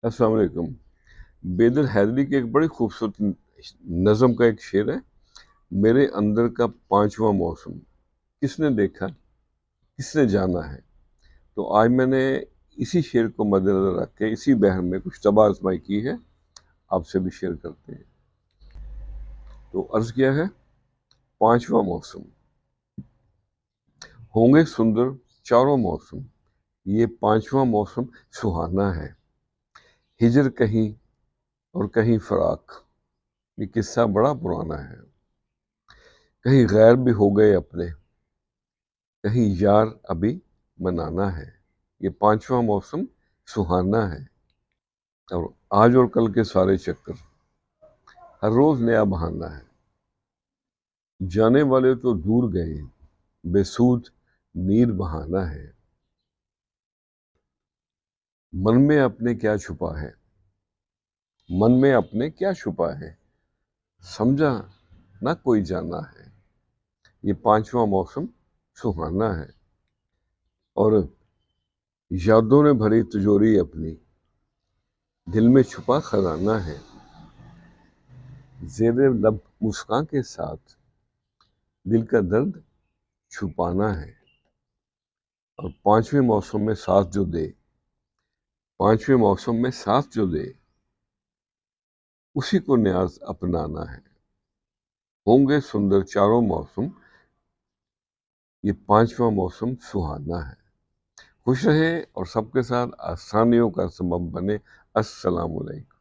अस्सलाम वालेकुम। बेदर हैदरी की एक बड़ी खूबसूरत नज़म का एक शेर है, मेरे अंदर का पांचवा मौसम किसने देखा, किसने जाना है। तो आज मैंने इसी शेर को मद्देनज़र रख के इसी बहर में कुछ तबाह आजमाई की है, आपसे भी शेयर करते हैं। तो अर्ज़ किया है, पांचवा मौसम होंगे सुंदर चारों मौसम, ये पांचवा मौसम सुहाना है। हिजर कहीं और कहीं फराक, ये किस्सा बड़ा पुराना है। कहीं गैर भी हो गए अपने, कहीं यार अभी मनाना है। ये पांचवा मौसम सुहाना है। और आज और कल के सारे चक्कर, हर रोज नया बहाना है। जाने वाले तो दूर गए, बेसूद नीर बहाना है। मन में अपने क्या छुपा है, मन में अपने क्या छुपा है, समझा ना कोई जाना है। ये पांचवा मौसम सुहाना है। और यादों ने भरी तिजोरी अपनी, दिल में छुपा खजाना है। जेरे लब मुस्कान के साथ दिल का दर्द छुपाना है। और पांचवें मौसम में साथ जो दे, पांचवें मौसम में साथ जो दे, उसी को न्याज अपनाना है। होंगे सुंदर चारों मौसम, ये पांचवा मौसम सुहाना है। खुश रहे और सबके साथ आसानियों का सबब बने। अस्सलाम वालेकुम।